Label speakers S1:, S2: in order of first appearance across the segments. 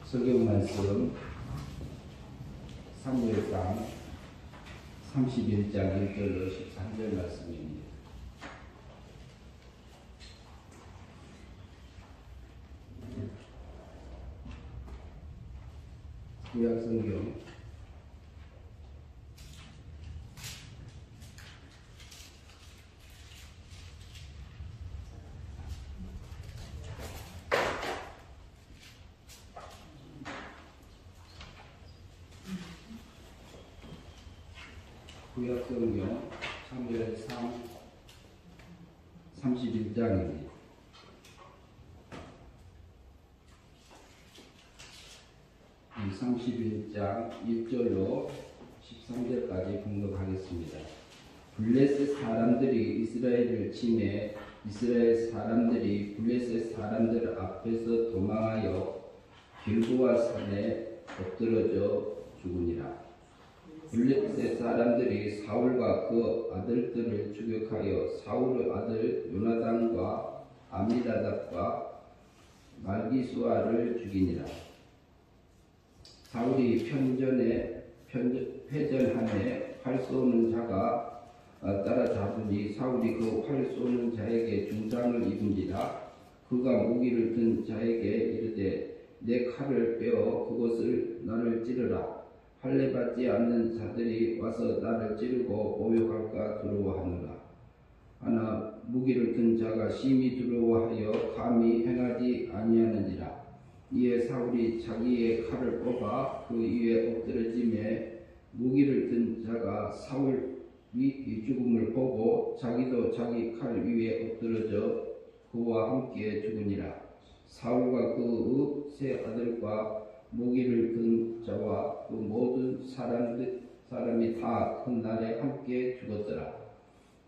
S1: 성경 말씀 사무엘상 31장 1절로 13절 말씀입니다. 구약성경 사무엘상 31장입니다. 이 31장 1절로 13절까지 공독하겠습니다. 블레셋 사람들이 이스라엘을 침해 이스라엘 사람들이 블레셋 사람들 앞에서 도망하여 길보아 산에 엎드러져 죽으니라. 블레셋 사람들이 사울과 그 아들들을 추격하여 사울의 아들 요나단과 아미나답과 말기수아를 죽이니라. 사울이 패전함에 활 쏘는 자가 따라잡으니 사울이 그 활 쏘는 자에게 중상을 입은지라. 그가 무기를 든 자에게 이르되 내 칼을 빼어 그것을 나를 찌르라. 할례받지 않는 자들이 와서 나를 찌르고 모욕할까 두려워하노라. 하나 무기를 든 자가 심히 두려워하여 감히 행하지 아니하는지라. 이에 사울이 자기의 칼을 뽑아 그 위에 엎드러짐에 무기를 든 자가 사울 죽음을 보고 자기도 자기 칼 위에 엎드러져 그와 함께 죽으니라. 사울과 그 세 아들과 무기를 든 자와 그 모든 사람이 다 큰 날에 함께 죽었더라.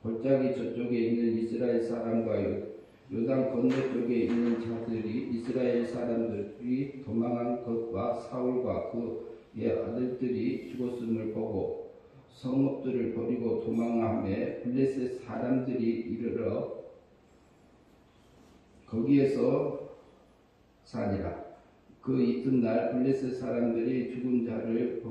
S1: 골짜기 저쪽에 있는 이스라엘 사람과 요단 건너쪽에 있는 자들이 이스라엘 사람들이 도망한 것과 사울과 그의 아들들이 죽었음을 보고 성읍들을 버리고 도망하며 블레셋 사람들이 이르러 거기에서 사니라. 그 이튿날 블레셋 사람들이 죽은 자를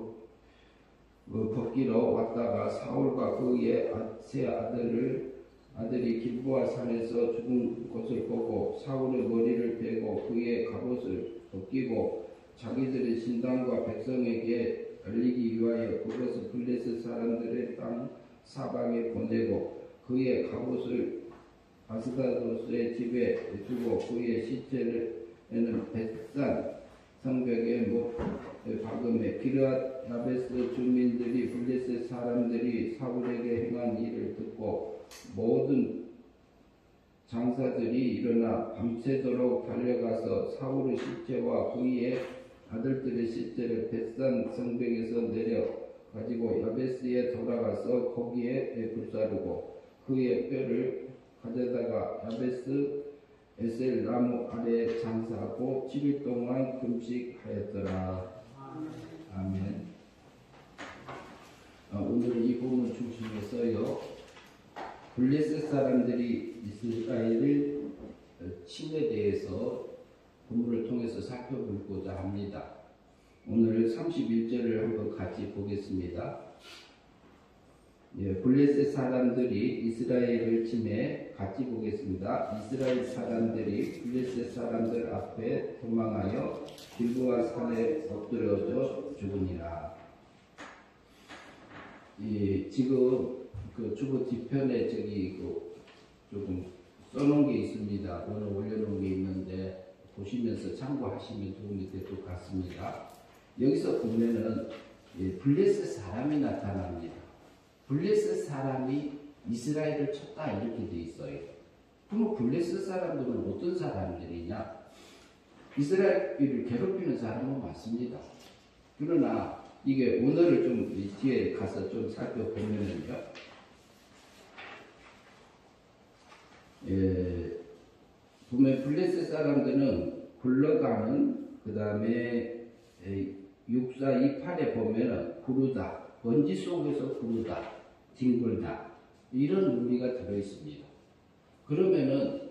S1: 벗기러 왔다가 사울과 그의 세 아들이 길보아 산에서 죽은 것을 보고 사울의 머리를 베고 그의 갑옷을 벗기고 자기들의 신당과 백성에게 알리기 위하여 그것을 블레셋 사람들의 땅 사방에 보내고 그의 갑옷을 아스다로스의 집에 두고 그의 시체는 벳산 성벽에 박음에 기르앗 야베스 주민들이 블레셋 사람들이 사울에게 행한 일을 듣고 모든 장사들이 일어나 밤새도록 달려가서 사울의 시체와 그의 아들들의 시체를 벳산 성벽에서 내려 가지고 야베스에 돌아가서 거기에 불사르고 그의 뼈를 가져다가 야베스 에셀 나무 아래에 장사하고 7일 동안 금식하였더라. 아멘. 오늘 이 본문 중심에서요, 블레셋 사람들이 이스라엘을 침에 대해서 본문을 통해서 살펴보고자 합니다. 오늘 31절을 한번 같이 보겠습니다. 블레셋 사람들이 이스라엘을 침해 같이 보겠습니다. 이스라엘 사람들이 블레셋 사람들 앞에 도망하여 길보아 산에 엎드려져 죽으니라. 지금 그 주보 뒤편에 조금 써놓은 게 있습니다. 오늘 올려놓은 게 있는데 보시면서 참고하시면 도움이 될 것 같습니다. 여기서 보면은 블레셋 사람이 나타납니다. 블레셋 사람이 이스라엘을 쳤다 이렇게 돼 있어요. 그럼 블레셋 사람들은 어떤 사람들이냐? 이스라엘을 괴롭히는 사람은 맞습니다. 그러나 이게 오늘을 좀 뒤에 가서 좀 살펴보면은요, 보면 블레셋 사람들은 굴러가는, 그 다음에 6428에 보면은 구르다, 먼지 속에서 구르다, 뒹굴다, 이런 의미가 들어있습니다. 그러면은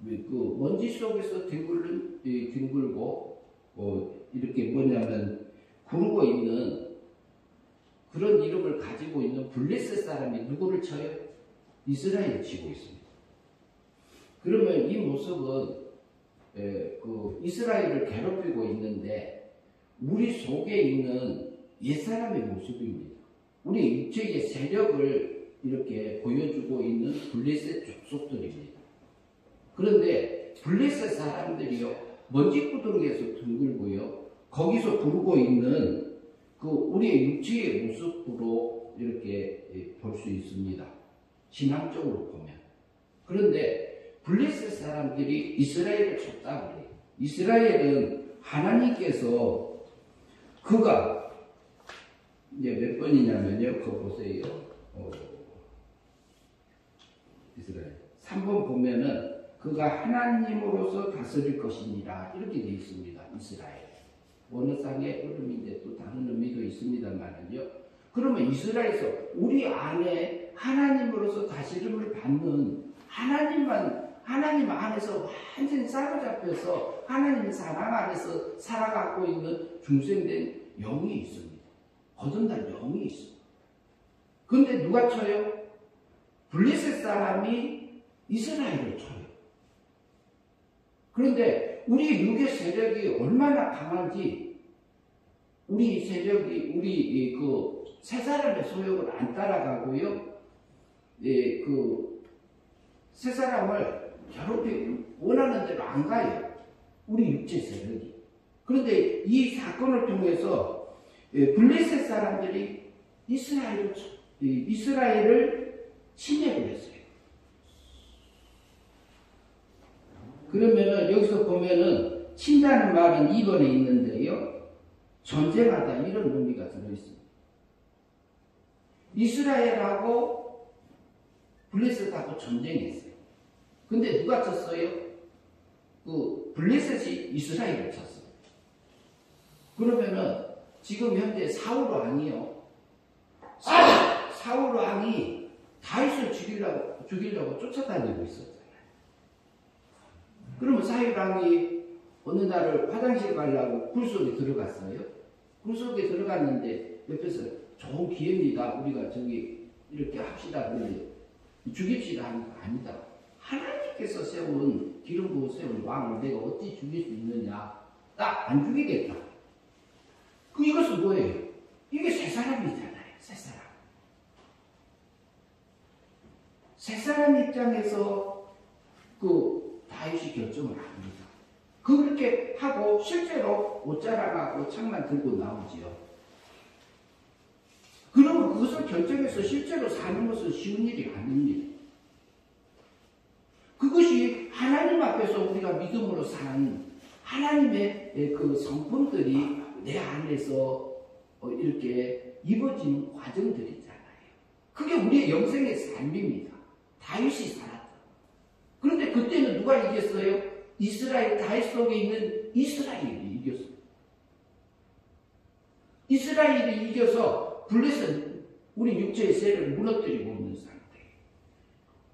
S1: 그 먼지 속에서 뒹굴고 이렇게 뭐냐면 구르고 있는 그런 이름을 가지고 있는 블레셋 사람이 누구를 쳐요? 이스라엘을 치고 있습니다. 그러면 이 모습은 그 이스라엘을 괴롭히고 있는데 우리 속에 있는 옛사람의 모습입니다. 우리 육체의 세력을 이렇게 보여주고 있는 블레셋 족속들입니다. 그런데 블레셋 사람들이요, 먼지구덩이에서 둥글고요, 거기서 부르고 있는 그 우리의 육체의 모습으로 이렇게 볼 수 있습니다. 신앙적으로 보면. 그런데 블레셋 사람들이 이스라엘을 쳤다고 그래요. 이스라엘은 하나님께서 그가 이제 몇 번이냐면요, 그거 보세요. 이스라엘 3번 보면은 그가 하나님으로서 다스릴 것이니라 이렇게 되어 있습니다. 이스라엘. 원어상의 이름인데 또 다른 의미도 있습니다만은요. 그러면 이스라엘에서 우리 안에 하나님으로서 다스림을 받는 하나님 안에서 완전히 사로잡혀서 하나님의 사랑 안에서 살아가고 있는 중생된 영이 있습니다. 거듭난 영이 있습니다. 그런데 누가 쳐요? 블레셋 사람이 이스라엘을 쳐요. 그런데 우리 육의 세력이 얼마나 강한지 우리 세력이 우리 그 세 사람의 소욕을 안 따라가고요. 그 세 사람을 괴롭히 원하는 대로 안 가요. 우리 육체 세력이. 그런데 이 사건을 통해서 블레셋 사람들이 이스라엘을 침략을 했어요. 그러면은 여기서 보면은 친다는 말은 2번에 있는데요. 전쟁하다 이런 의미가 들어있습니다. 이스라엘하고 블레셋하고 전쟁했어요. 근데 누가 쳤어요? 그 블레셋이 이스라엘을 쳤어요. 그러면은 지금 현재 사울 왕이요. 사울 왕이 다윗을 죽이려고 쫓아다니고 있었잖아요. 그러면 사울 왕이 어느 날을 화장실 가려고 굴 속에 들어갔어요. 굴 속에 들어갔는데 옆에서 좋은 기회입니다. 우리가 저기 이렇게 합시다. 죽입시다 하는 거 아니다. 하나님께서 세운 기름 부어 세운 왕을 내가 어찌 죽일 수 있느냐. 나 안 죽이겠다. 이것은 뭐예요? 이게 세 사람이잖아요. 세 사람. 세 사람 입장에서 다윗이 결정을 합니다. 그렇게 하고 실제로 옷자락하고 창만 들고 나오지요. 그러면 그것을 결정해서 실제로 사는 것은 쉬운 일이 아닙니다. 그것이 하나님 앞에서 우리가 믿음으로 사는 하나님의 그 성품들이 내 안에서 이렇게 입어지는 과정들이잖아요. 그게 우리의 영생의 삶입니다. 다윗이 살았다. 그런데 그때는 누가 이겼어요? 이스라엘, 다윗 속에 있는 이스라엘이 이겼어요. 이스라엘이 이겨서 블레셋, 우리 육체의 세력을 무너뜨리고 있는 상태예요.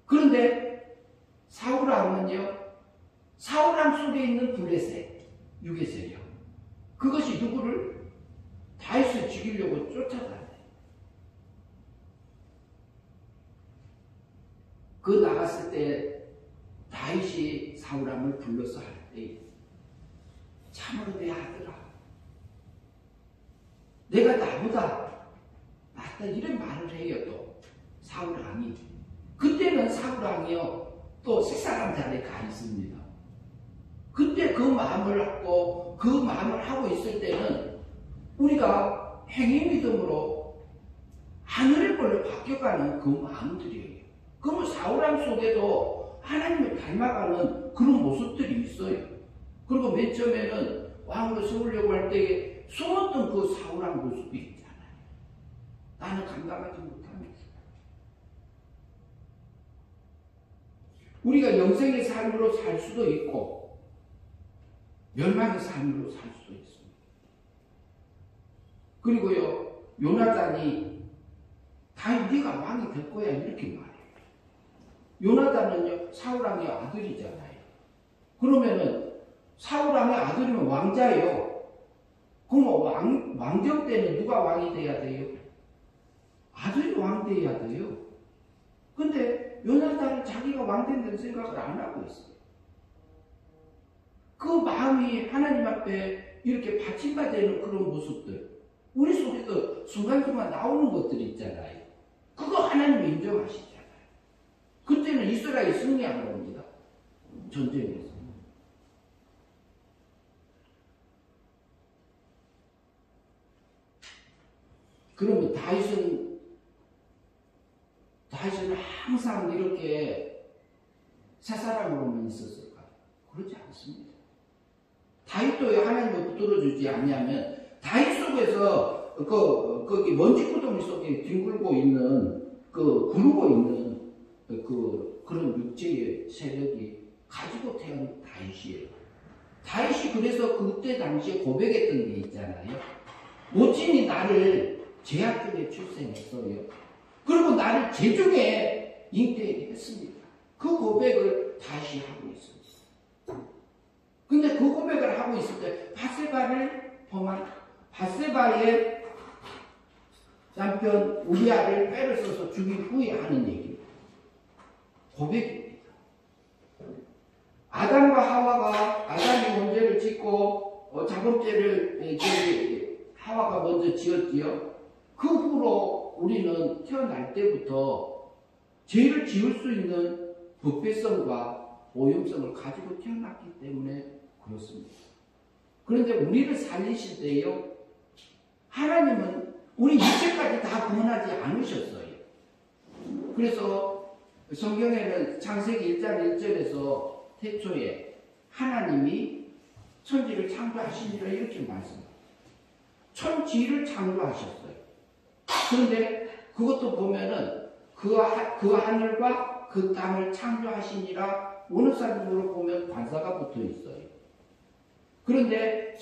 S1: 그런데 사울왕은요, 사울왕 속에 있는 블레셋, 육의 세력, 그것이 누구를? 다윗을 죽이려고 쫓아다녀요. 그 나갔을 때 다윗이 사울왕을 불러서 할 때 참으로 내 아들아, 내가 나보다 낫다 이런 말을 해요. 또 사울왕이 그때는 사울왕이요 또 색사람 자리에 가 있습니다. 그때 그 마음을 하고 있을 때는 우리가 행위 믿음으로 하늘의 걸로 바뀌어가는 그 마음들이에요. 그러면 사울왕 속에도 하나님을 닮아가는 그런 모습들이 있어요. 그리고 맨 처음에는 왕으로 세우려고 할 때에 숨었던 그 사울왕 모습이 있잖아요. 나는 감당하지 못합니다. 우리가 영생의 삶으로 살 수도 있고 멸망의 삶으로 살 수도 있습니다. 그리고요, 요나단이 다윗 네가 왕이 될 거야 이렇게 말해요. 요나단은요 사울왕의 아들이잖아요. 그러면은 사울 왕의 아들이면 왕자예요. 그럼 왕정 때는 누가 왕이 돼야 돼요? 아들이 왕 돼야 돼요. 근데 요나단은 자기가 왕 된다는 생각을 안 하고 있어요. 그 마음이 하나님 앞에 이렇게 받침받는 그런 모습들, 우리 속에서 순간순간 나오는 것들이 있잖아요. 그거 하나님이 인정하시잖아요. 그때는 이스라엘이 승리한 겁니다. 전쟁에서. 그러면 다윗은 항상 이렇게 새 사람으로만 있었을까요? 그렇지 않습니다. 다윗도 하나님을 붙들어주지 않냐면 다윗 속에서 거기 먼지 구덩이 속에 뒹굴고 있는 구르고 있는 그런 육체의 세력이 가지고 태어난 다윗이에요. 다윗이 그래서 그때 당시에 고백했던 게 있잖아요. 모친이 나를 제약 중에 출생했어요. 그리고 나를 제중에 잉태하게 했습니다. 그 고백을 다시 하고 있습니다. 근데 그 고백을 하고 있을 때 바세바의 남편 우리아를 빼를 써서 죽인 후에 하는 얘기입니다. 고백입니다. 아담과 하와가 아담이 문제를 짓고 작업죄를 하와가 먼저 지었지요. 그 후로 우리는 태어날 때부터 죄를 지을 수 있는 부패성과 오염성을 가지고 태어났기 때문에 그렇습니다. 그런데 우리를 살리실 때요, 하나님은 우리 육체까지 다 구원하지 않으셨어요. 그래서 성경에는 창세기 1장 1절에서 태초에 하나님이 천지를 창조하시니라 이렇게 말씀합니다. 천지를 창조하셨어요. 그런데 그것도 보면은 그 하늘과 그 땅을 창조하시니라 어느 사람으로 보면 관사가 붙어 있어요. 그런데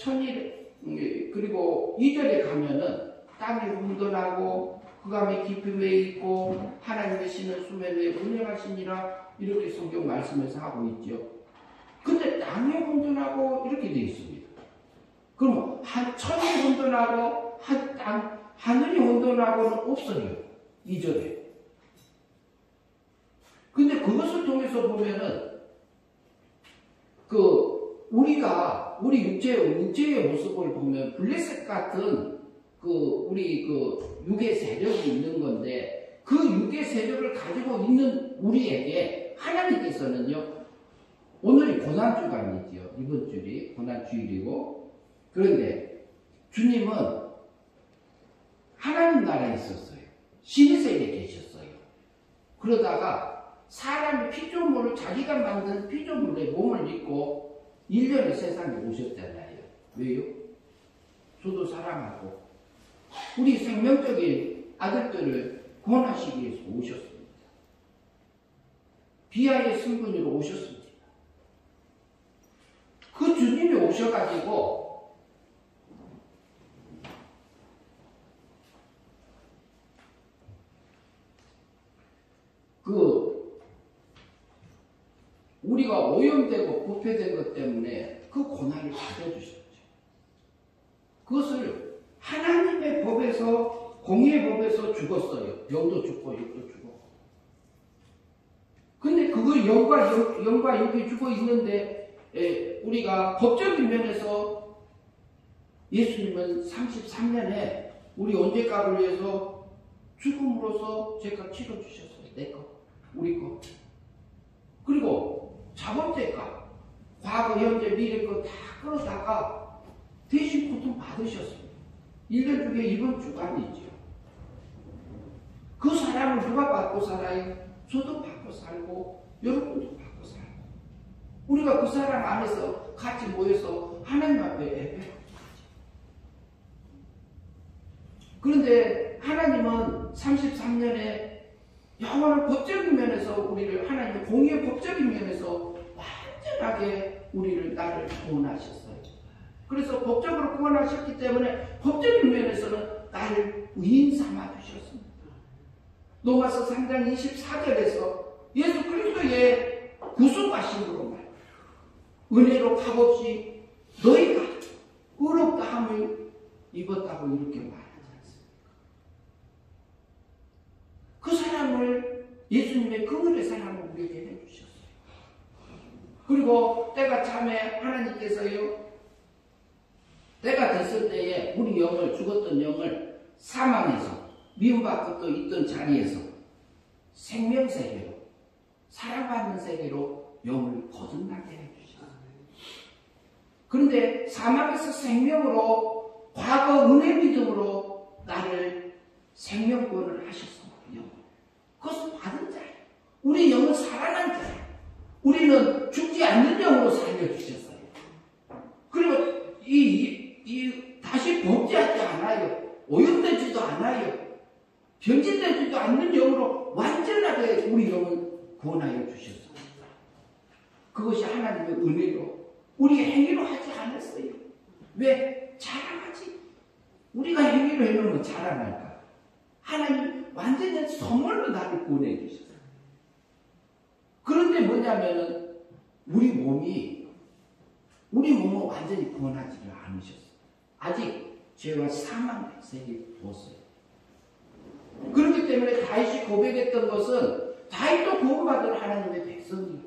S1: 그리고 2절에 가면은 땅이 혼돈하고 흑암이 깊이 매 있고 하나님의 신은 수면 위에 운행하시니라 이렇게 성경 말씀에서 하고 있죠. 근데 땅이 혼돈하고 이렇게 되어 있습니다. 그럼 천이 혼돈하고 하늘이 혼돈하고는 없어요. 2절에. 근데 그것을 통해서 보면은 우리 육체의 모습을 보면 블레셋 같은 우리 육의 세력이 있는 건데 그 육의 세력을 가지고 있는 우리에게 하나님께서는요, 오늘이 고난주가 아니지요. 이번 주일이 고난주일이고, 그런데 주님은 하나님 나라에 있었어요. 신의 세계에 계셨어요. 그러다가 사람의 피조물을 자기가 만든 피조물의 몸을 입고 1년의 세상에 오셨잖아요. 왜요? 저도 사랑하고 우리 생명적인 아들들을 구원하시기 위해서 오셨습니다. 비아의 승분으로 오셨습니다. 그 주님이 오셔가지고 우리가 오염되고 부패된 것 때문에 그 고난을 받아주셨죠. 그것을 하나님의 법에서, 공의의 법에서 죽었어요. 영도 죽고 육도 죽고. 근데 그거 영과 육이 죽어 있는데 우리가 법적인 면에서 예수님은 33년에 우리 언제값을 위해서 죽음으로써 죄값 치러주셨어요. 내 것, 우리 것. 그리고 자본죄값, 과거, 현재, 미래 것 다 끌어다가 대신 고통 받으셨습니다. 1년 중에 이번 주간이죠. 그 사람을 누가 받고 살아요? 저도 받고 살고 여러분도 받고 살고 우리가 그 사람 안에서 같이 모여서 하나님 앞에 예배하죠. 그런데 하나님은 33년에 영원한 법적인 면에서 우리를, 하나님의 공의의 법적인 면에서 완전하게 나를 구원하셨어요. 그래서 법적으로 구원하셨기 때문에 법적인 면에서는 나를 의인 삼아 주셨습니다. 로마서 3장 24절에서 예수 그리스도의 구속하심으로 말 은혜로 값없이 너희가 의롭다함을 입었다고 이렇게 말하지 않습니까? 그 사람을 예수님의 그늘의 사랑을 우리에게 해주셨어요. 그리고 때가 참에 하나님께서요, 때가 됐을 때에 우리 영을, 죽었던 영을 사망에서 미움받고 또 있던 자리에서 생명세계로, 사랑받는 세계로 영을 거듭나게 해주셨어요. 그런데 사망에서 생명으로, 과거 은혜 믿음으로 나를 생명권을 하셨습니다. 그것은 받은 자예요. 우리 영은 살아난 자예요. 우리는 죽지 않는 영으로 살려주셨어요. 그리고 다시 범죄하지 않아요. 오염되지도 않아요. 변질되지도 않는 영으로 완전하게 우리 영을 구원하여 주셨어요. 그것이 하나님의 은혜로, 우리 행위로 하지 않았어요. 왜? 자랑하지. 우리가 행위로 해놓으면 자랑할까? 하나님 완전히 선물로 나를 구원해 주셨어요. 그런데 뭐냐면은 우리 몸은 완전히 구원하지를 않으셨어요. 아직 죄와 사망 세계에 두었어요. 그렇기 때문에 다윗이 고백했던 것은 다윗도 구원받은 하나님의 백성이에요.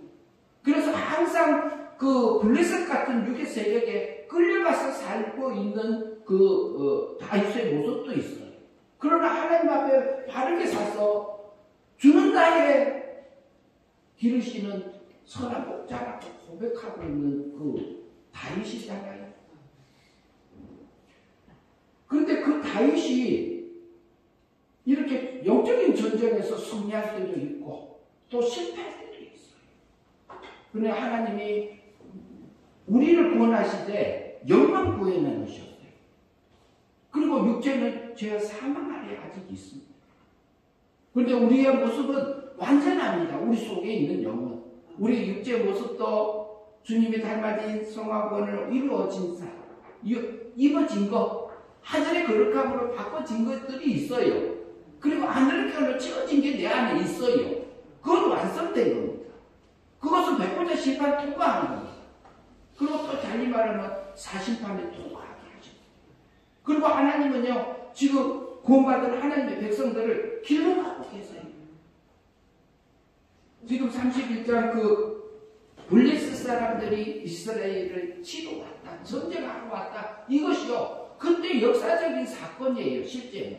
S1: 그래서 항상 그 블레셋 같은 육의 세력에 끌려가서 살고 있는 다윗의 모습도 있어요. 그러나 하나님 앞에 바르게 서서 주는 나의 기르시는 선한 목자라고 고백하고 있는 그 다윗이잖아요. 그런데 그 다윗이 이렇게 영적인 전쟁에서 승리할 때도 있고 또 실패할 때도 있어요. 그런데 하나님이 우리를 구원하시되 영만 구해내 놓으셨어요. 그리고 육체는 죄와 사망 아래 아직 있습니다. 그런데 우리의 모습은 완전합니다. 우리 속에 있는 영은. 우리 육체의 모습도 주님이 닮아진 성화권을 이루어진 사, 입어진 것, 하늘의 거룩함으로 바꿔진 것들이 있어요. 그리고 하늘의 결로 채워진 게 내 안에 있어요. 그건 완성된 겁니다. 그것은 백보자 심판 통과하는 겁니다. 그리고 또 달리 말하면 사심판에 통과하게 하죠. 그리고 하나님은요, 지금 구원받은 하나님의 백성들을 길러가고 계세요. 지금 31장 블레셋 사람들이 이스라엘을 치러 왔다, 전쟁하러 왔다, 이것이요, 그때 역사적인 사건이에요, 실제로.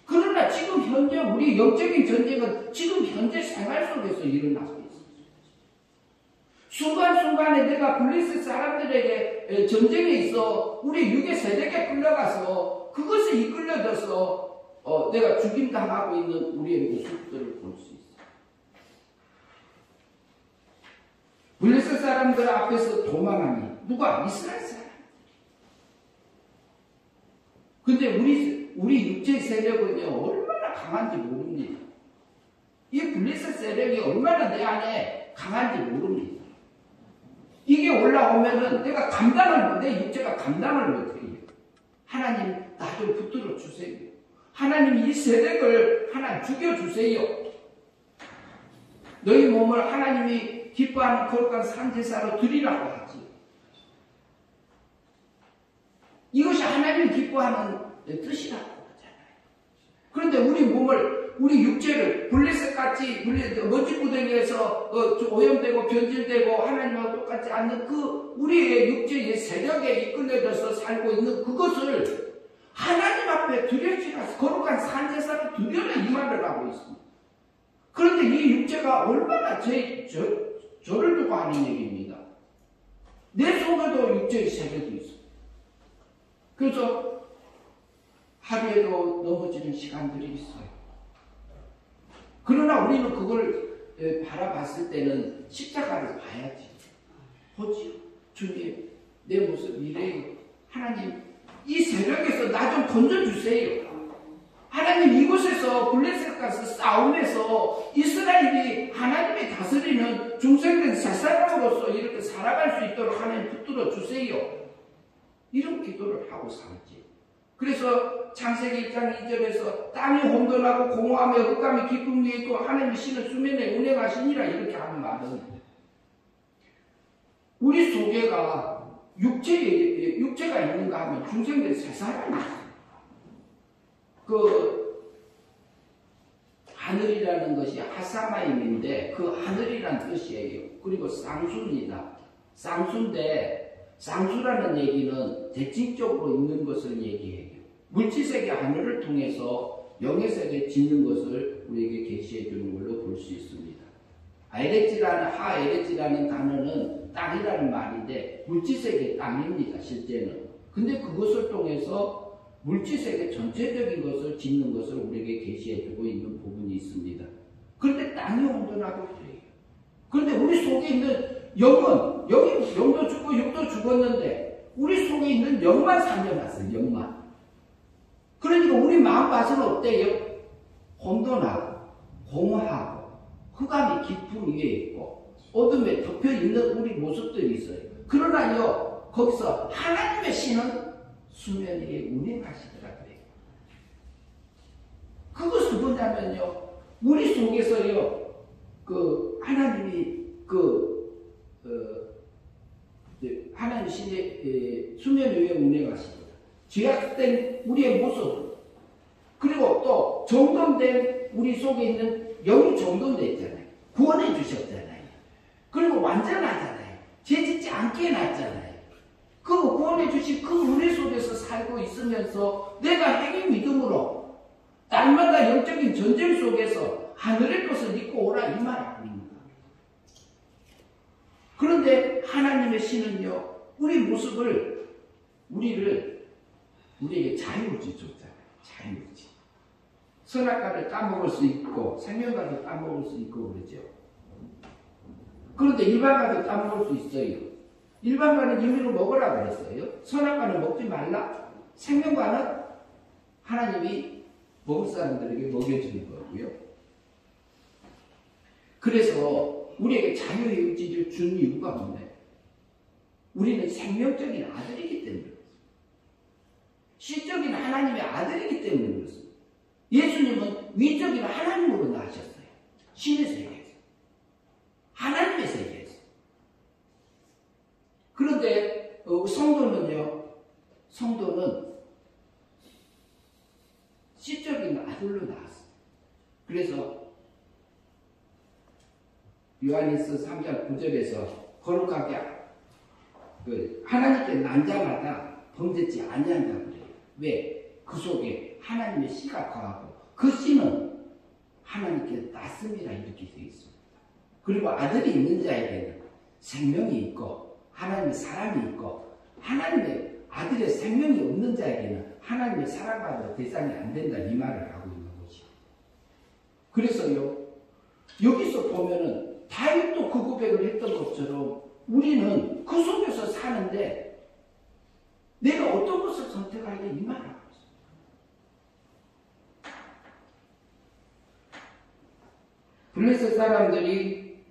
S1: 그러나 지금 현재 우리 영적인 전쟁은 지금 현재 생활 속에서 일어나고 있습니다. 순간순간에 내가 블레셋 사람들에게 전쟁에 있어 우리 육의 세력에 끌려가서 그것에 이끌려져서 내가 죽임당하고 있는 우리의 모습들을 볼 수 있어요. 블레셋 사람들 앞에서 도망하니 누가? 이스라엘 사람. 근데 우리 육체 세력은요, 얼마나 강한지 모릅니다. 이 블레셋 세력이 얼마나 내 안에 강한지 모릅니다. 이게 올라오면은 내 육체가 감당을 못해요. 하나님, 나 좀 붙들어 주세요. 하나님, 이 세력을 하나 죽여주세요. 너희 몸을 하나님이 기뻐하는 거룩한 산제사로 드리라고 하지. 이것이 하나님이 기뻐하는 뜻이라고 하잖아요. 그런데 우리 육체를 블레셋같이 먼지구덩이에서 오염되고 변질되고 하나님하고 똑같지 않는 우리의 육체의 세력에 이끌려져서 살고 있는 그것을 하나님 앞에 드려지라서 거룩한 산제사로 드려라 이 말을 하고 있습니다. 그런데 이 육체가 얼마나 저를 두고 하는 얘기입니다. 내 속에도 육체의 세력이 있어요. 그래서 하루에도 넘어지는 시간들이 있어요. 그러나 우리는 그걸 바라봤을 때는 십자가를 봐야지. 보지요. 주님, 내 모습 이래요. 하나님, 이 세력에서 나 좀 건져주세요. 하나님, 이곳에서 블레셋 가서 싸움에서 이스라엘이 하나님이 다스리는 중생된 새사람으로서 이렇게 살아갈 수 있도록 하나님 붙들어 주세요. 이런 기도를 하고 살지. 그래서 창세기 1장 2절에서 땅이 혼돈하고 공허하며 흑암이 깊은 데 있고 하나님이 신은 수면에 운행하시니라 이렇게 하는 말은 우리 속에가 육체가 있는가 하면 중생들 세 사람이 있어요. 그 하늘이라는 것이 하사마임인데 그 하늘이란 뜻이에요. 그리고 쌍수입니다. 쌍수인데 쌍수라는 얘기는 대칭적으로 있는 것을 얘기해요. 물질세계 하늘을 통해서 영의세계 짓는 것을 우리에게 계시해 주는 걸로 볼 수 있습니다. 하에레지라는 단어는 땅이라는 말인데 물질세계 땅입니다. 실제는. 근데 그것을 통해서 물질세계 전체적인 것을 짓는 것을 우리에게 계시해 주고 있는 부분이 있습니다. 그런데 땅이 온전하고 그래요. 그런데 우리 속에 있는 영은 여기 영도 죽고 육도 죽었는데 우리 속에 있는 영만 살려놨어요. 영만. 그러니까 우리 마음 맛은 어때요? 혼돈하고 공허하고 흑암이 깊은 위에 있고 어둠에 덮여있는 우리 모습들이 있어요. 그러나요 거기서 하나님의 신은 수면 위에 운행하시더라고요. 그것은 뭐냐면요 우리 속에서요 그 하나님이 하나님 신의 수면 위에 운행하십니다. 죄악된 우리의 모습 그리고 또 정돈된 우리 속에 있는 영이 정돈되어 있잖아요. 구원해 주셨잖아요. 그리고 완전하잖아요. 죄 짓지 않게 해놨잖아요. 그 구원해 주신 그 은혜 속에서 살고 있으면서 내가 행위 믿음으로 날마다 영적인 전쟁 속에서 하늘의 것을 믿고 오라 이 말 아닙니까? 그런데 하나님의 신은요 우리 모습을 우리에게 자유를 줬잖아요. 자유지. 선악과를 따먹을 수 있고 생명과도 따먹을 수 있고 그러죠. 그런데 일반과도 따먹을 수 있어요. 일반과는 임의로 먹으라 그랬어요. 선악과는 먹지 말라. 생명과는 하나님이 먹을 사람들에게 먹여주는 거고요. 그래서 우리에게 자유의 의지를 준 이유가 뭐냐? 우리는 생명적인 아들이기 때문에 시적인 하나님의 아들이기 때문에 그렇습니다. 예수님은 위적인 하나님으로 나셨어요. 신의 세계에서. 하나님의 세계에서. 그런데 성도는 시적인 아들로 나왔어요. 그래서 요한일서 3장 9절에서 거룩하게 하나님께 난 자마다 범죄치 아니한다 그래요. 왜? 그 속에 하나님의 씨가 거하고 그 씨는 하나님께 낳습니다 이렇게 되어 있습니다. 그리고 아들이 있는 자에게는 생명이 있고 하나님의 사랑이 있고 하나님의 아들의 생명이 없는 자에게는 하나님의 사랑받을 대상이 안 된다 이 말을 하고 있는 것이죠. 그래서요 여기서 보면은 다윗도 그 고백을 했던 것처럼 우리는 그 속에서 사는데 내가 어떤 것을 선택하냐 이 말을 하고 있습니다. 블레셋 사람들이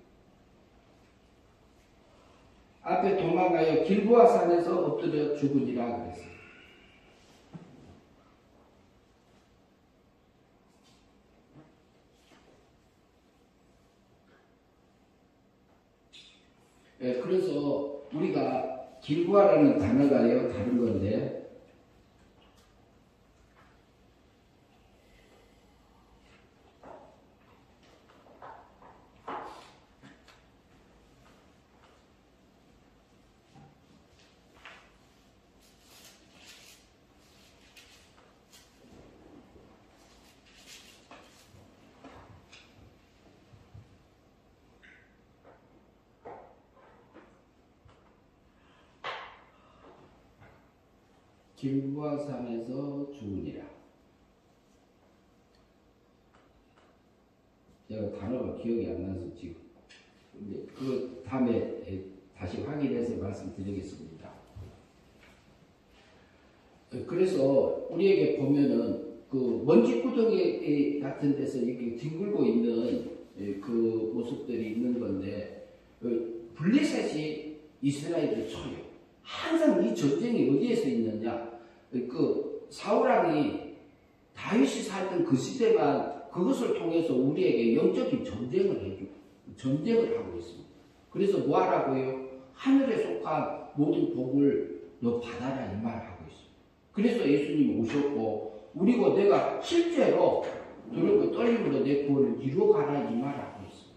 S1: 앞에 도망가여 길보아 산에서 엎드려 죽으리라 그랬어요. 그래서 우리가 길보아라는 단어가요 다른 건데 길보아 산에서 죽으리라. 제가 단어가 기억이 안 나서 지금 그 다음에 다시 확인해서 말씀드리겠습니다. 그래서 우리에게 보면은 그 먼지 구덩이 같은 데서 이렇게 뒹굴고 있는 그 모습들이 있는 건데 블레셋이 이스라엘을 쳐요. 항상 이 전쟁이 어디에서 있느냐? 그 사울왕이 다윗이 살던 그 시대만 그것을 통해서 우리에게 영적인 전쟁을 하고 있습니다. 그래서 뭐 하라고요? 하늘에 속한 내가 모든 복을 너 받아라 이 말 하고 있어요. 그래서 예수님이 오셨고 우리고 내가 실제로 두렵고 떨림으로 내 구원을 이루어가라 이 말 하고 있어요.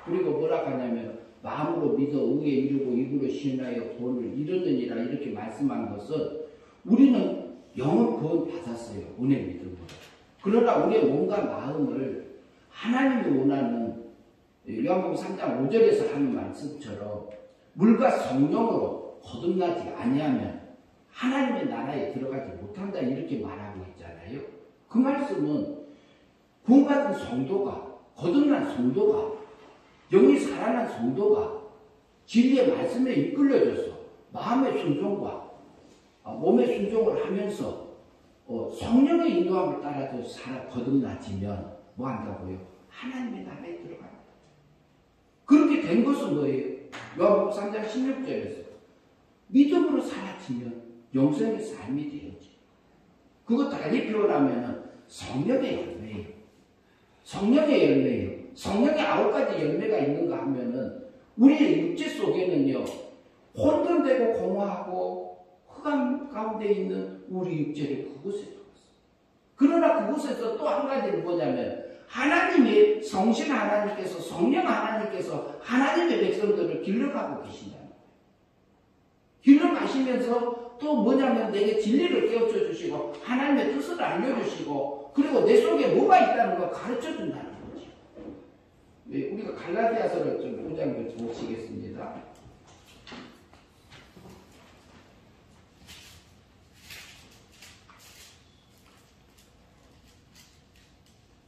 S1: 그리고 뭐라 하냐면 마음으로 믿어 의에 이르고 입으로 신하여 구원을 이루느니라 이렇게 말씀한 것은 우리는 영원 구원 받았어요. 은혜 믿음으로. 그러나 우리의 몸과 마음을 하나님이 원하는 요한복음 3장 5절에서 하는 말씀처럼 물과 성령으로 거듭나지 아니하면 하나님의 나라에 들어가지 못한다 이렇게 말하고 있잖아요. 그 말씀은 구원받은 성도가 거듭난 성도가 영이 살아난 성도가 진리의 말씀에 이끌려져서 마음의 순종과 몸의 순종을 하면서 성령의 인도함을 따라서 거듭나지면 뭐 한다고요? 하나님의 나라에 들어갑니다. 그렇게 된 것은 뭐예요? 요한복음 3장 16절에서 믿음으로 살아지면 영생의 삶이 되어지. 그거 달리 표현하면 성령의 열매예요. 성령의 열매예요. 성령의 9가지 열매가 있는가 하면은 우리의 육체 속에는요 혼돈되고 공허하고 흑암 가운데 있는 우리 육체를 그곳에 두었어요. 그러나 그곳에서 또 한 가지는 뭐냐면 하나님의 성신 하나님께서 성령 하나님께서 하나님의 백성들을 길러가고 계신다는 거예요. 길러가시면서 또 뭐냐면 내게 진리를 깨우쳐 주시고 하나님의 뜻을 알려주시고 그리고 내 속에 뭐가 있다는 걸 가르쳐 준다는 거죠. 네, 우리가 갈라디아서를 좀 5장을 보시겠습니다.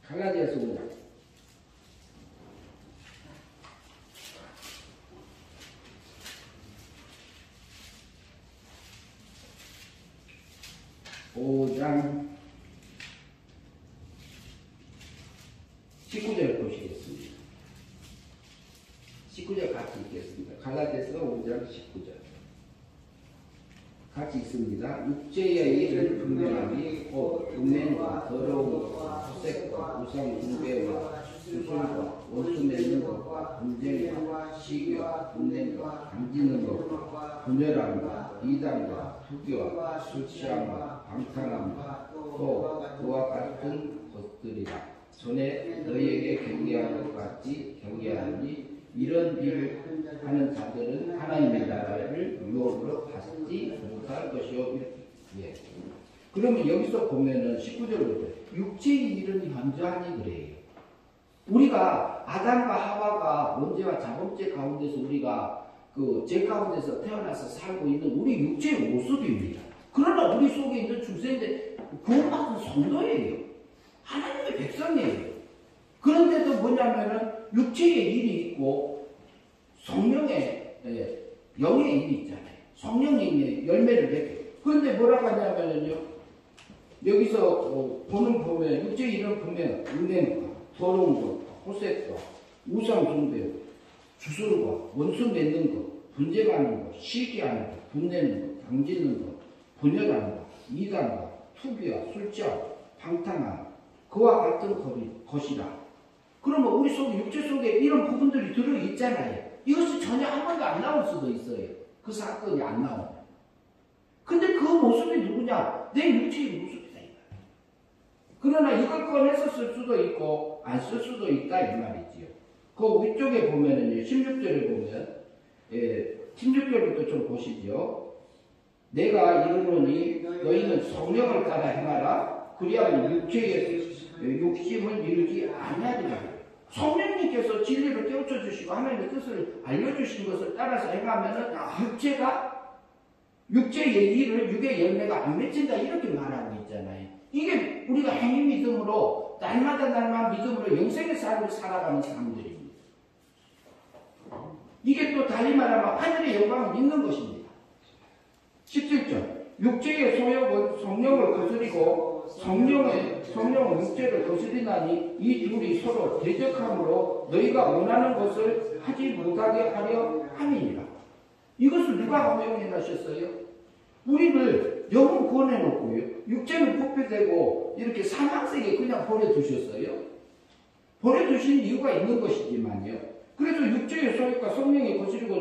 S1: 갈라디아서 5장. (5장) 19절 보시겠습니다. 19절 같이 읽겠습니다. 갈라디아서 5장 19절 같이 읽습니다. 육체의 일은 분명하니 곧 음행과 더러움과 호색과 우상 숭배와 수술과 원수 맺는 것과 분쟁과 시기와 분냄과 당지는 것과 분열함과 이단과 투기와 술 취함과 방탕함과 또 그와 같은 것들이라. 전에 너희에게 경계한 것 같이 경계하니 이런 일을 하는 자들은 하나님의 나라를 유업으로 받지 못할 것이요. 예. 그러면 여기서 보면은 19절부터 육체의 일은 현저하니 그래요. 우리가 아담과 하와가 원죄와 자범죄 가운데서 우리가 그 죄 가운데서 태어나서 살고 있는 우리 육체의 모습입니다. 그러나 우리 속에 있는 중생인데 구원받은 성도예요. 하나님의 백성이에요. 그런데도 뭐냐면은 육체의 일이 있고 성령의 영의 일이 있잖아요. 성령의 열매를 맺게. 그런데 뭐라고 하냐면요. 여기서 보면 육체의 일은 보면 은행과 더러운 것, 호색과 우상 숭배, 주술과 원수 맺는 것, 분쟁하는 것, 시기하는 것, 분내는 것, 당지는 것, 분열하는 것, 이단과 투기와 술취와 방탕함 그와 같은 것이라. 그러면 우리 속 육체 속에 이런 부분들이 들어있잖아요. 이것이 전혀 한 번도 안 나올 수도 있어요. 그 사건이 안 나오면. 근데 그 모습이 누구냐? 내 육체의 모습이다. 그러나 이걸 꺼내서 쓸 수도 있고 안 쓸 수도 있다 이 말이지요. 그 위쪽에 보면은 16절에 보면 16절부터 좀 보시죠. 내가 이르노니 너희는 성령을 따라 행하라. 그리하면 육체의 욕심을 이루지 아니하리라. 성령님께서 진리를 깨우쳐 주시고 하나님의 뜻을 알려주신 것을 따라서 행하면은 육체가 육체의 일을 육의 열매가 안 맺힌다 이렇게 말하고 있잖아요. 이게 우리가 행위 믿음으로 날마다 믿음으로 영생의 삶을 살아가는 사람들입니다. 이게 또 달리 말하면 하늘의 영광을 믿는 것입니다. 17절 육체의 소욕은 성령을 거스리고 성령은 육체를 거스리나니 이 둘이 서로 대적함으로 너희가 원하는 것을 하지 못하게 하려 함이니라. 이것을 누가 허용해 놨었어요? 우리를 영은 구원해 놓고요. 육체는 부패되고 이렇게 사망세계에 그냥 보내두셨어요. 보내두신 이유가 있는 것이지만요. 그래서 육체의 소유가 성령이 거스리고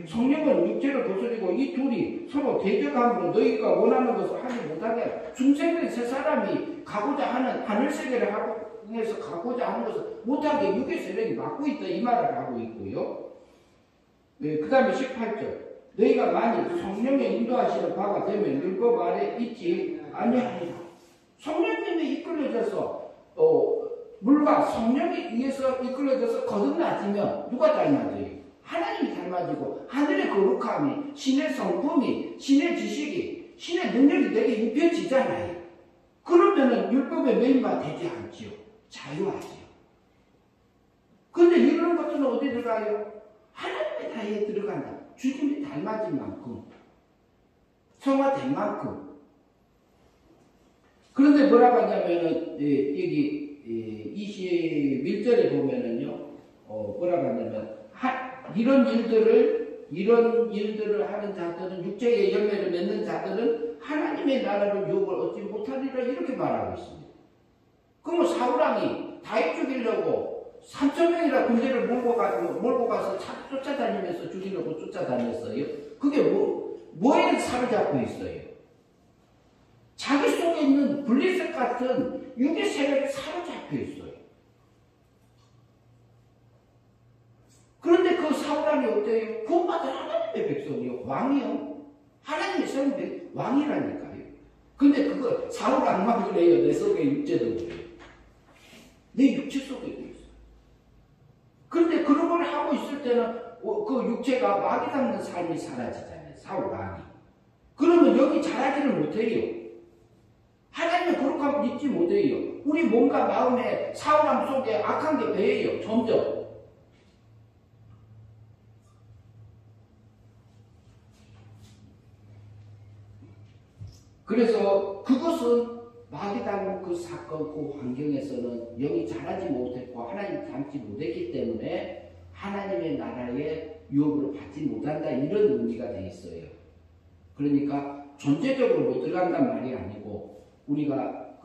S1: 성령은 육체를 거스리고 이 둘이 서로 대적함으로 너희가 원하는 것을 하지 못하게 중생의 세 사람이 가고자 하는 하늘세계를 향해서 가고자 하는 것을 못하게 육의 세력이 막고 있다 이 말을 하고 있고요. 네, 그 다음에 18절 너희가 만일 성령의 인도하시는 바가 되면 율법 아래 있지 아니하리라. 성령님이 이끌어져서 물과 성령에 의해서 이끌어져서 거듭나지면 누가 닮아져요? 하나님이 닮아지고 하늘의 거룩함이 신의 성품이 신의 지식이 신의 능력이 내게 입혀지잖아요. 그러면은 율법에 매인바 되지 않지요. 자유하지요. 근데 이런 것들은 어디 들어가요? 하나님의 나라에 들어간다. 주님이 닮아진 만큼 성화된 만큼. 그런데 뭐라고 하냐면은 여기 21절에 보면은요, 뭐라고 하냐면, 이런 일들을 하는 자들은, 육체의 열매를 맺는 자들은 하나님의 나라를 유업을 얻지 못하리라, 이렇게 말하고 있습니다. 그러면 사울왕이 다윗 죽이려고 3,000명이나 군대를 몰고 가서 쫓아다니면서 죽이려고 쫓아다녔어요. 그게 뭐에 사로잡고 있어요? 자기 속에 있는 블레셋 같은 육의 세력에 사로잡혀 있어요. 그런데 그 사울왕이 어때요? 구원받은 하나님의 백성이요. 왕이요. 하나님의 세운 왕이라니까요. 근데 그거 사울왕만 그래요. 내 속에 육체도 그래요. 내 육체 속에도 있어요. 그런데 그런 걸 하고 있을 때는 그 육체가 마귀 닮는 삶이 사라지잖아요. 사울왕이. 그러면 여기 자라지를 못해요. 하나님의 거룩함을 잊지 못해요. 우리 몸과 마음에 사울함 속에 악한 게 배해요. 점점. 그래서 그것은 마귀 닮은 그 사건, 그 환경에서는 영이 자라지 못했고 하나님 닮지 못했기 때문에 하나님의 나라의 유업으로 받지 못한다 이런 의미가 되어 있어요. 그러니까 존재적으로 못 들어간단 말이 아니고 우리가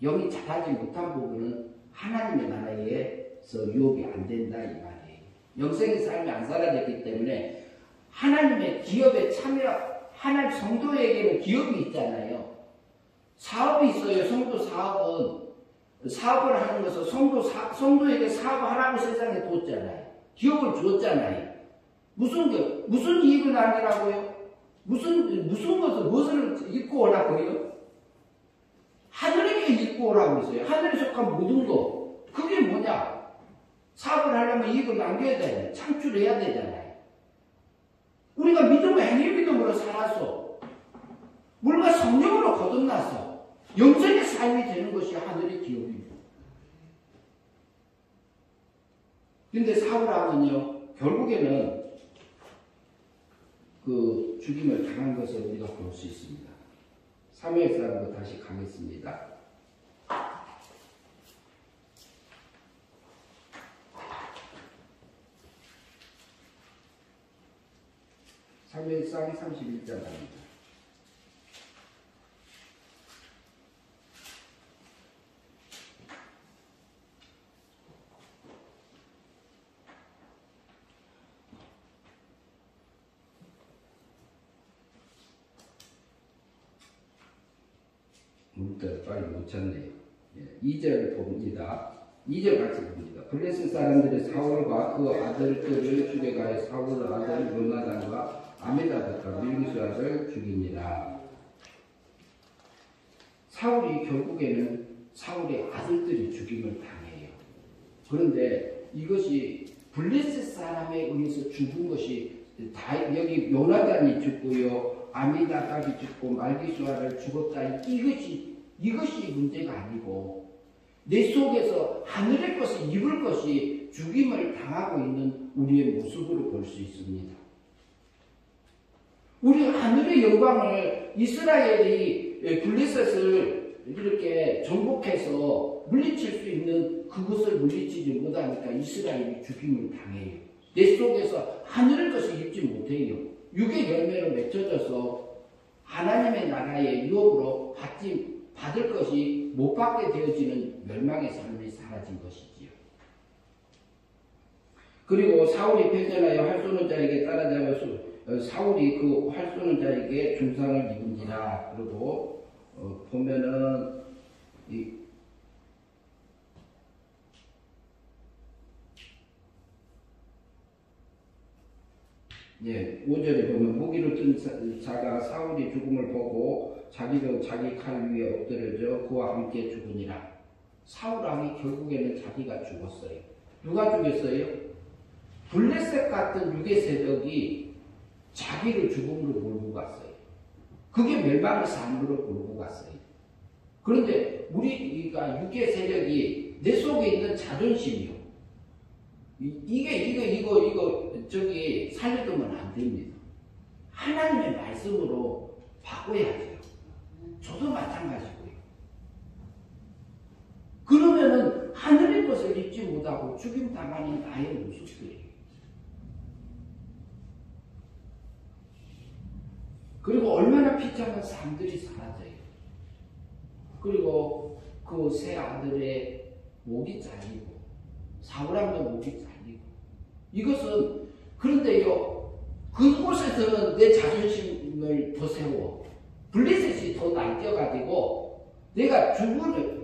S1: 영이 자라지 못한 부분은 하나님의 나라에서 유업이 안 된다 이 말이에요. 영생의 삶이 안 사라졌기 때문에 하나님의 기업에 하나님 성도에게는 기업이 있잖아요. 사업이 있어요. 성도 사업은 사업을 하는 것은 성도에게 사업하라고 세상에 뒀잖아요. 기업을 주었잖아요. 무슨 이익을 남기라고요? 무엇을 입고 오라고요? 하늘에게 입고 오라고 했어요. 하늘에 속한 모든 거. 그게 뭐냐? 사업을 하려면 이익을 남겨야 되잖아요. 창출해야 되잖아요. 우리가 행위 믿음으로 살아서 물과 성령으로 거듭나서 영적의 삶이 되는 것이 하늘의 기업입니다. 그런데 사울왕은요, 결국에는 그 죽임을 당한 것을 우리가 볼 수 있습니다. 사무엘상으로 다시 가겠습니다. 사무엘상 31장입니다. 빨리 못 찾네요. 2절 봅니다. 2절 같이 봅니다. 블레셋 사람들이 사울과 그 아들들을 죽여가여 사울의 아들 요나단과 아미다답과 밀기수 아들 죽이니라. 사울이 결국에는 사울의 아들들이 죽임을 당해요. 그런데 이것이 블레셋 사람에 의해서 죽은 것이 여기 요나단이 죽고요, 아미다답이 죽고 말기수아를 죽었다. 이것이 문제가 아니고 내 속에서 하늘의 것을 입을 것이 죽임을 당하고 있는 우리의 모습으로 볼 수 있습니다. 우리 하늘의 영광을 이스라엘이 블레셋을 이렇게 정복해서 물리칠 수 있는 그것을 물리치지 못하니까 이스라엘이 죽임을 당해요. 내 속에서 하늘의 것을 입지 못해요. 육의 열매로 맺혀져서 하나님의 나라의 유업으로 받을 것이 못 받게 되어지는 멸망의 삶이 사라진 것이지요. 그리고 사울이 패전하여 활 쏘는 자에게 따라잡아서 사울이 그 활 쏘는 자에게 중상을 입은지라. 그리고 보면은 예, 5절에 보면 무기를 든 자가 사울이 죽음을 보고 자기도 자기 칼 위에 엎드려져 그와 함께 죽으니라. 사울 왕이 결국에는 자기가 죽었어요. 누가 죽였어요? 블레셋 같은 유괴 세력이 자기를 죽음으로 몰고 갔어요. 그게 멸망의 삶으로 몰고 갔어요. 그런데 우리가 유괴 세력이 내 속에 있는 자존심이요. 이거 저기 살려두면 안 됩니다. 하나님의 말씀으로 바꿔야 돼요. 저도 마찬가지고요. 그러면은 하늘의 것을 잊지 못하고 죽임 당하는 나의 모습들이에요. 그리고 얼마나 비참한 삶들이 사라져요. 그리고 그 세 아들의 목이 잘리고 사울왕도 목이 잘리고 이것은 그런데요 그곳에서는 내 자존심을 더 세워 블레셋이 더 날뛰어가지고 내가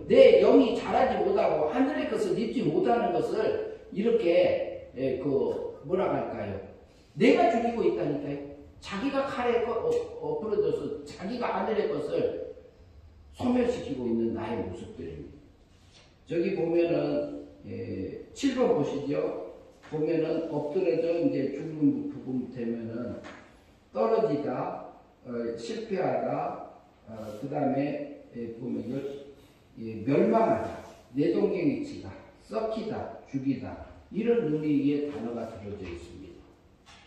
S1: 내 영이 자라지 못하고 하늘의 것을 입지 못하는 것을 이렇게 뭐라고 할까요? 내가 죽이고 있다니까요. 자기가 칼에 엎어져서 자기가 하늘의 것을 소멸시키고 있는 나의 모습들입니다. 저기 보면은 7번 보시죠. 보면은 엎드려져 이제 죽음 되면은 떨어지다, 실패하다, 그 다음에 보면 멸망하다, 내동경이치다, 썩히다, 죽이다 이런 의미의 단어가 들어져 있습니다.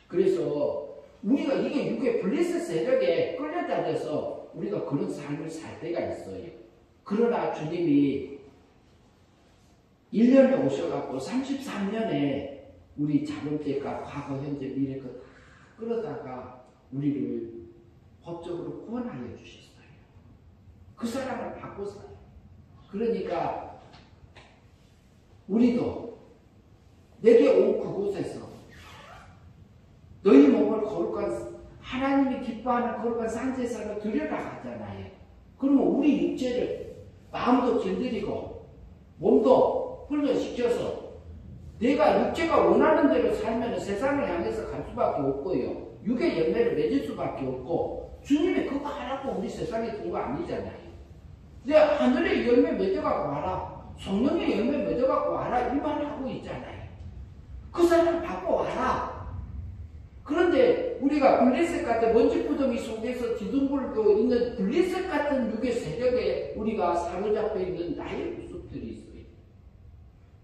S1: 그래서 우리가 이게 육의 블레셋 세력에 끌려다녀서 우리가 그런 삶을 살 때가 있어요. 그러나 주님이 1년에 오셔갖고 33년에 우리 자본죄가 과거, 현재, 미래 것 다 끌어다가 우리를 법적으로 구원하여 주셨어요. 그 사람을 바꿨어요. 그러니까 우리도 내게 온 그곳에서 너희 몸을 거룩한 하나님이 기뻐하는 거룩한 산제사로 들여나가잖아요. 그러면 우리 육체를 마음도 길들이고 몸도 훈련시켜서 내가 육체가 원하는 대로 살면 세상을 향해서 갈 수밖에 없고요. 육의 열매를 맺을 수밖에 없고 주님이 그거 하라고 우리 세상에 든 거 아니잖아요. 내 하늘의 열매 맺어갖고 와라. 성령의 열매 맺어갖고 와라. 이 말을 하고 있잖아요. 그 사람 갖고 와라. 그런데 우리가 블레셋 같은 먼지구덩이 속에서 뒤둥글고 있는 블레셋 같은 육의 세력에 우리가 사로잡혀 있는 나의 모습들이 있어요.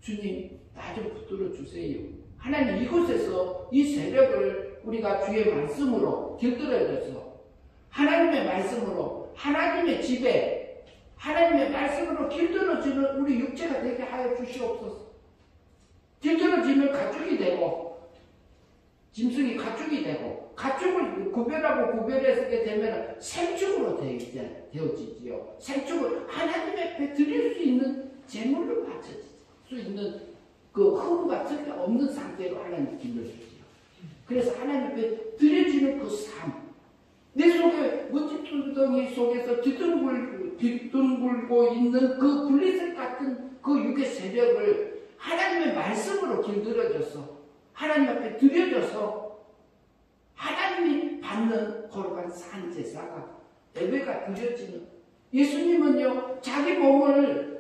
S1: 주님 나 좀 붙들어 주세요. 하나님 이곳에서 이 세력을 우리가 주의 말씀으로 길들여져서 하나님의 말씀으로 하나님의 집에 하나님의 말씀으로 길들여지는 우리 육체가 되게 하여 주시옵소서. 길들여지면 가축이 되고 짐승이 가축이 되고 가축을 구별하고 구별하게 되면 생축으로 되어지지요. 생축을 하나님 앞에 드릴 수 있는 제물로 바쳐질 수 있는 그 허구가 전혀 없는 상태로 하나님 길러주지요. 그래서 하나님 앞에 드려지는 그 삶, 내 속에 먼지투덩이 속에서 뒤둥글고 있는 그 블레셋 같은 그 육의 세력을 하나님의 말씀으로 길들여져서 하나님 앞에 드려져서 하나님이 받는 거룩한 산제사가 예배가 드려지는 예수님은요 자기 몸을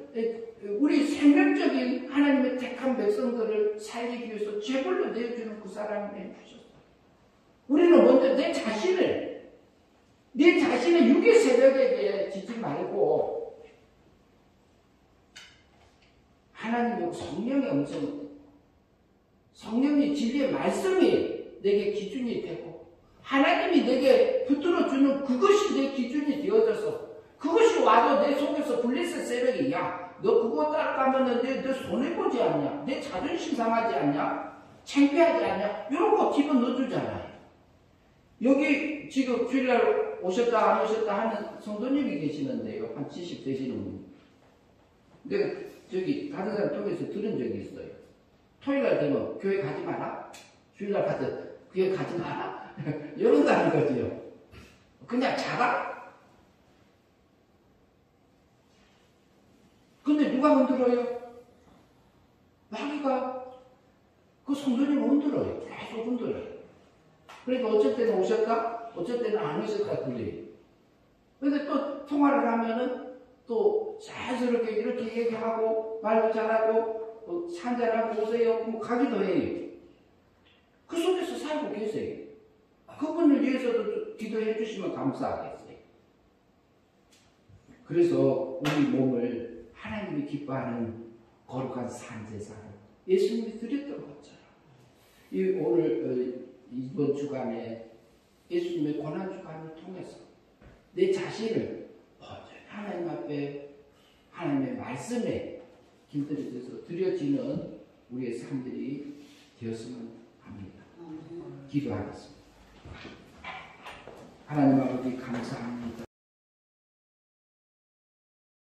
S1: 우리 생명적인 하나님의 택한 백성들을 살리기 위해서 제물로 내어주는 그 사람을 해주셨어요. 우리는 먼저 내 자신의 육의 세력에게 지지 말고 하나님의 성령의 음성, 성령의 진리의 말씀이 내게 기준이 되고 하나님이 내게 붙들어주는 그것이 내 기준이 되어져서 그것이 와도 내 속에서 블레셋 세력이 야 너 그거 따라가면 너 손해보지 않냐? 내 자존심 상하지 않냐? 창피하지 않냐? 이런 거 집어넣어주잖아요. 여기 지금 주일날 오셨다 안 오셨다 하는 성도님이 계시는데요. 한 70 되시는 분. 내가 저기 다른 사람 통해서 들은 적이 있어요. 토요일 날 되면 교회 가지 마라. 주일 날 가서 교회 가지 마라. 이런다는 거지요. 그냥 자라. 근데 누가 흔들어요? 마귀가 그 성도님 흔들어요. 계속 흔들어요. 그러니까 어쩔 때는 오셨다, 어쩔 때는 안 오셨다 그래요. 근데 또 통화를 하면은 또 자연스럽게 이렇게 얘기하고 말도 잘하고 한잔하고 오세요. 뭐 가기도 해요. 그 속에서 살고 계세요. 그분을 위해서도 기도해 주시면 감사하겠어요. 그래서 우리 몸을 하나님이 기뻐하는 거룩한 산제사로 예수님이 드렸던 것처럼 오늘 이번 주간에 예수님의 고난주간을 통해서 내 자신을 하나님 앞에 하나님의 말씀에 길들여져서 드려지는 우리의 삶들이 되었으면 합니다. 기도하겠습니다. 하나님 아버지 감사합니다.